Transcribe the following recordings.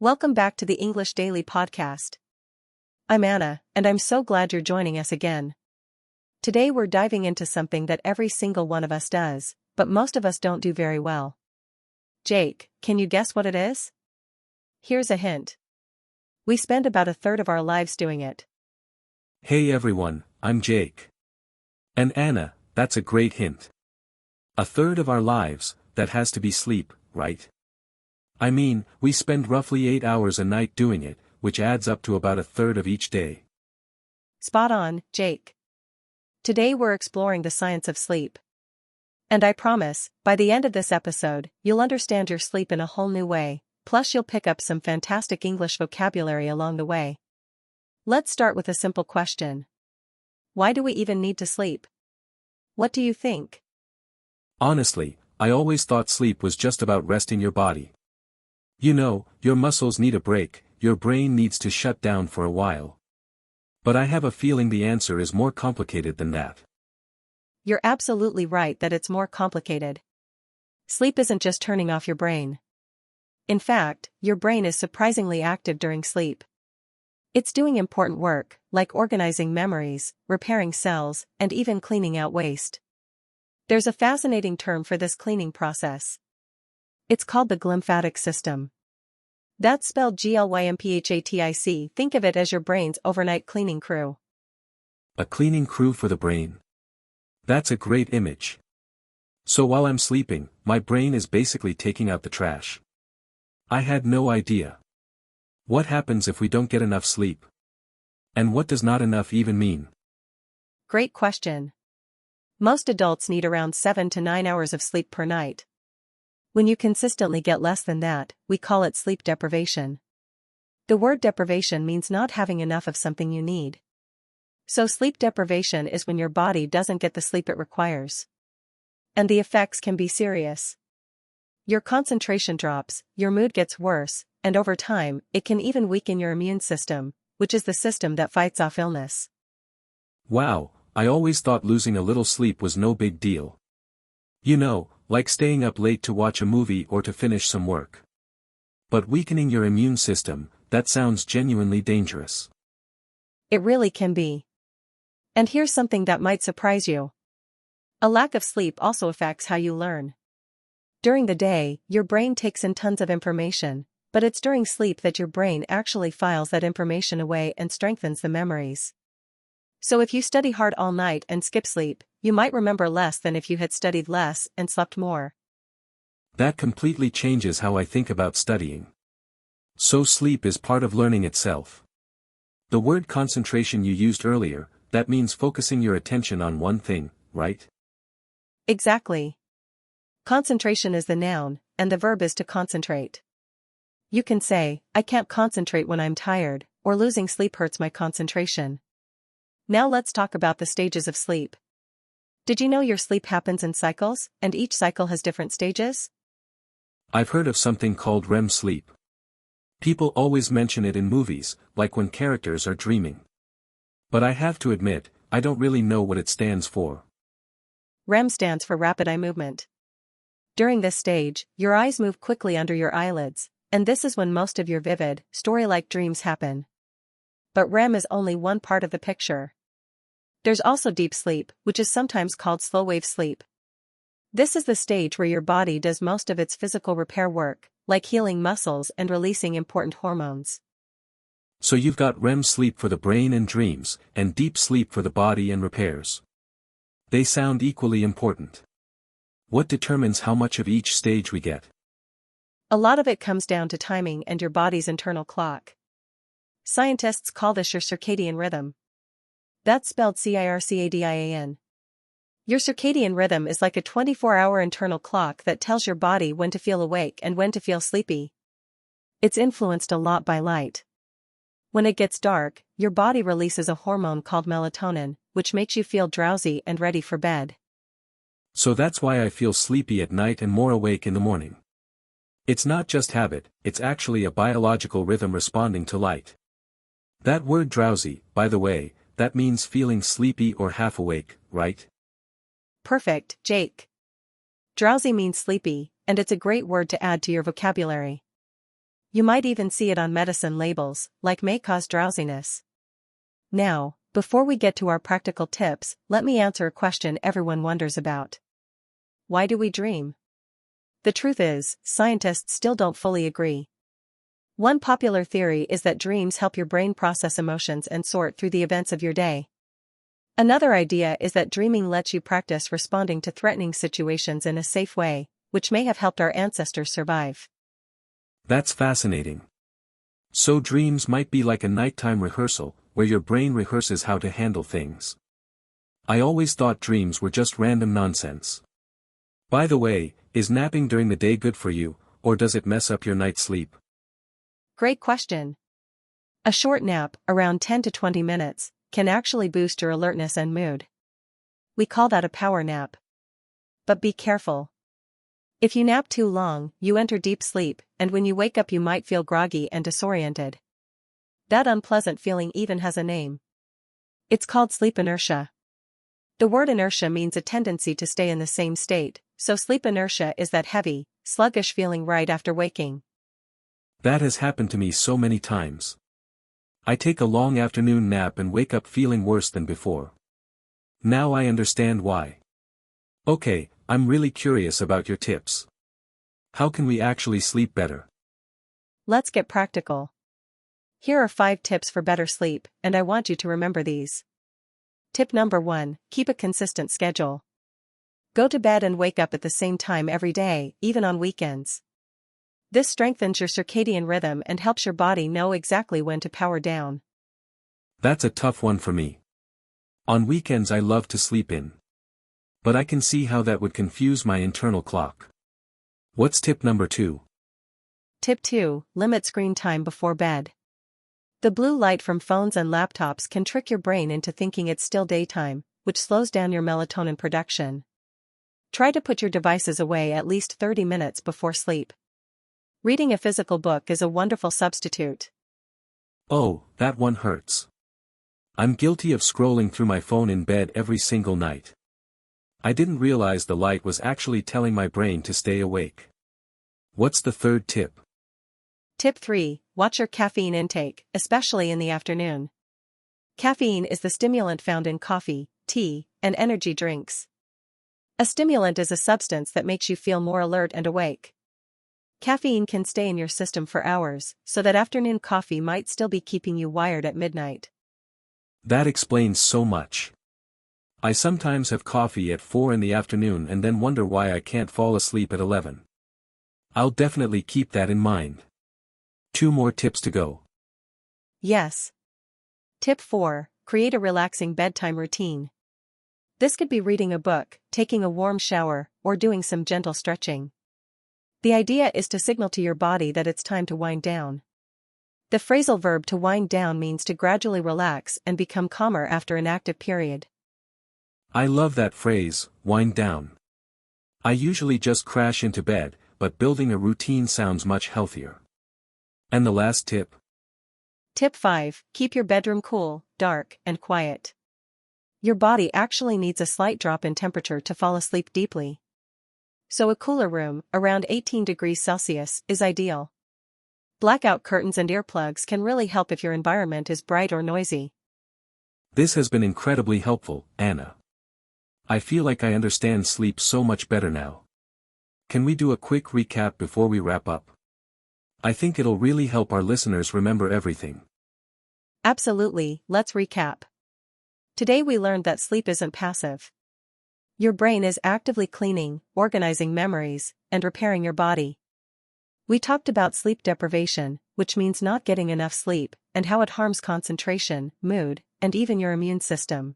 Welcome back to the English Daily Podcast. I'm Anna, and I'm so glad you're joining us again. Today we're diving into something that every single one of us does, but most of us don't do very well. Jake, can you guess what it is? Here's a hint. We spend about a third of our lives doing it. Hey everyone, I'm Jake. And Anna, that's a great hint. A third of our lives, that has to be sleep, right? I mean, we spend roughly 8 hours a night doing it, which adds up to about a third of each day. Spot on, Jake. Today we're exploring the science of sleep. And I promise, by the end of this episode, you'll understand your sleep in a whole new way, plus you'll pick up some fantastic English vocabulary along the way. Let's start with a simple question. Why do we even need to sleep? What do you think? Honestly, I always thought sleep was just about resting your body. You know, your muscles need a break, your brain needs to shut down for a while. But I have a feeling the answer is more complicated than that. You're absolutely right that it's more complicated. Sleep isn't just turning off your brain. In fact, your brain is surprisingly active during sleep. It's doing important work, like organizing memories, repairing cells, and even cleaning out waste. There's a fascinating term for this cleaning process. It's called the glymphatic system. That's spelled Glymphatic. Think of it as your brain's overnight cleaning crew. A cleaning crew for the brain. That's a great image. So while I'm sleeping, my brain is basically taking out the trash. I had no idea. What happens if we don't get enough sleep? And what does not enough even mean? Great question. Most adults need around 7 to 9 hours of sleep per night. When you consistently get less than that, we call it sleep deprivation. The word deprivation means not having enough of something you need. So sleep deprivation is when your body doesn't get the sleep it requires. And the effects can be serious. Your concentration drops, your mood gets worse, and over time, it can even weaken your immune system, which is the system that fights off illness. Wow, I always thought losing a little sleep was no big deal. You know, like staying up late to watch a movie or to finish some work. But weakening your immune system, that sounds genuinely dangerous. It really can be. And here's something that might surprise you. A lack of sleep also affects how you learn. During the day, your brain takes in tons of information, but it's during sleep that your brain actually files that information away and strengthens the memories. So if you study hard all night and skip sleep, you might remember less than if you had studied less and slept more. That completely changes how I think about studying. So sleep is part of learning itself. The word concentration you used earlier, that means focusing your attention on one thing, right? Exactly. Concentration is the noun, and the verb is to concentrate. You can say, I can't concentrate when I'm tired, or losing sleep hurts my concentration. Now let's talk about the stages of sleep. Did you know your sleep happens in cycles, and each cycle has different stages? I've heard of something called REM sleep. People always mention it in movies, like when characters are dreaming. But I have to admit, I don't really know what it stands for. REM stands for rapid eye movement. During this stage, your eyes move quickly under your eyelids, and this is when most of your vivid, story-like dreams happen. But REM is only one part of the picture. There's also deep sleep, which is sometimes called slow-wave sleep. This is the stage where your body does most of its physical repair work, like healing muscles and releasing important hormones. So you've got REM sleep for the brain and dreams, and deep sleep for the body and repairs. They sound equally important. What determines how much of each stage we get? A lot of it comes down to timing and your body's internal clock. Scientists call this your circadian rhythm. That's spelled circadian. Your circadian rhythm is like a 24-hour internal clock that tells your body when to feel awake and when to feel sleepy. It's influenced a lot by light. When it gets dark, your body releases a hormone called melatonin, which makes you feel drowsy and ready for bed. So that's why I feel sleepy at night and more awake in the morning. It's not just habit, it's actually a biological rhythm responding to light. That word drowsy, by the way, that means feeling sleepy or half awake, right? Perfect, Jake. Drowsy means sleepy, and it's a great word to add to your vocabulary. You might even see it on medicine labels, like may cause drowsiness. Now, before we get to our practical tips, let me answer a question everyone wonders about. Why do we dream? The truth is, scientists still don't fully agree. One popular theory is that dreams help your brain process emotions and sort through the events of your day. Another idea is that dreaming lets you practice responding to threatening situations in a safe way, which may have helped our ancestors survive. That's fascinating. So dreams might be like a nighttime rehearsal, where your brain rehearses how to handle things. I always thought dreams were just random nonsense. By the way, is napping during the day good for you, or does it mess up your night's sleep? Great question. A short nap, around 10 to 20 minutes, can actually boost your alertness and mood. We call that a power nap. But be careful. If you nap too long, you enter deep sleep, and when you wake up you might feel groggy and disoriented. That unpleasant feeling even has a name. It's called sleep inertia. The word inertia means a tendency to stay in the same state, so sleep inertia is that heavy, sluggish feeling right after waking. That has happened to me so many times. I take a long afternoon nap and wake up feeling worse than before. Now I understand why. Okay, I'm really curious about your tips. How can we actually sleep better? Let's get practical. Here are 5 tips for better sleep, and I want you to remember these. Tip number 1, keep a consistent schedule. Go to bed and wake up at the same time every day, even on weekends. This strengthens your circadian rhythm and helps your body know exactly when to power down. That's a tough one for me. On weekends I love to sleep in. But I can see how that would confuse my internal clock. What's tip number 2? Tip 2, limit screen time before bed. The blue light from phones and laptops can trick your brain into thinking it's still daytime, which slows down your melatonin production. Try to put your devices away at least 30 minutes before sleep. Reading a physical book is a wonderful substitute. Oh, that one hurts. I'm guilty of scrolling through my phone in bed every single night. I didn't realize the light was actually telling my brain to stay awake. What's the 3rd tip? Tip 3, watch your caffeine intake, especially in the afternoon. Caffeine is the stimulant found in coffee, tea, and energy drinks. A stimulant is a substance that makes you feel more alert and awake. Caffeine can stay in your system for hours, so that afternoon coffee might still be keeping you wired at midnight. That explains so much. I sometimes have coffee at 4 in the afternoon and then wonder why I can't fall asleep at 11. I'll definitely keep that in mind. 2 more tips to go. Yes. Tip 4, create a relaxing bedtime routine. This could be reading a book, taking a warm shower, or doing some gentle stretching. The idea is to signal to your body that it's time to wind down. The phrasal verb to wind down means to gradually relax and become calmer after an active period. I love that phrase, wind down. I usually just crash into bed, but building a routine sounds much healthier. And the last tip? Tip 5, keep your bedroom cool, dark, and quiet. Your body actually needs a slight drop in temperature to fall asleep deeply. So a cooler room, around 18 degrees Celsius, is ideal. Blackout curtains and earplugs can really help if your environment is bright or noisy. This has been incredibly helpful, Anna. I feel like I understand sleep so much better now. Can we do a quick recap before we wrap up? I think it'll really help our listeners remember everything. Absolutely, let's recap. Today we learned that sleep isn't passive. Your brain is actively cleaning, organizing memories, and repairing your body. We talked about sleep deprivation, which means not getting enough sleep, and how it harms concentration, mood, and even your immune system.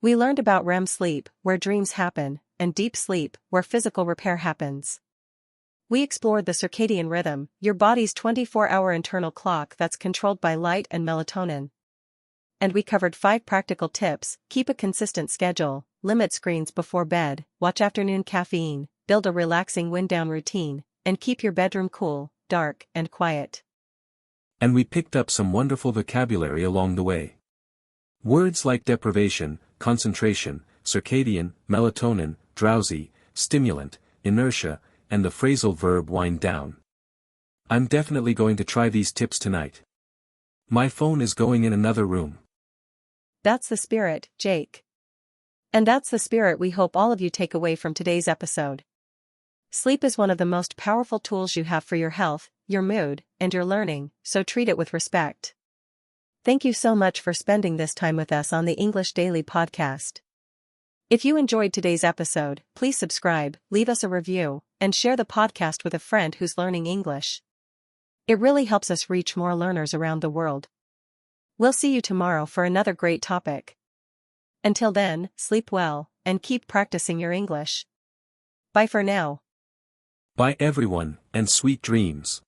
We learned about REM sleep, where dreams happen, and deep sleep, where physical repair happens. We explored the circadian rhythm, your body's 24-hour internal clock that's controlled by light and melatonin. And we covered 5 practical tips: keep a consistent schedule, limit screens before bed, watch afternoon caffeine, build a relaxing wind-down routine, and keep your bedroom cool, dark, and quiet. And we picked up some wonderful vocabulary along the way. Words like deprivation, concentration, circadian, melatonin, drowsy, stimulant, inertia, and the phrasal verb wind down. I'm definitely going to try these tips tonight. My phone is going in another room. That's the spirit, Jake. And that's the spirit we hope all of you take away from today's episode. Sleep is one of the most powerful tools you have for your health, your mood, and your learning, so treat it with respect. Thank you so much for spending this time with us on the English Daily Podcast. If you enjoyed today's episode, please subscribe, leave us a review, and share the podcast with a friend who's learning English. It really helps us reach more learners around the world. We'll see you tomorrow for another great topic. Until then, sleep well, and keep practicing your English. Bye for now. Bye everyone, and sweet dreams.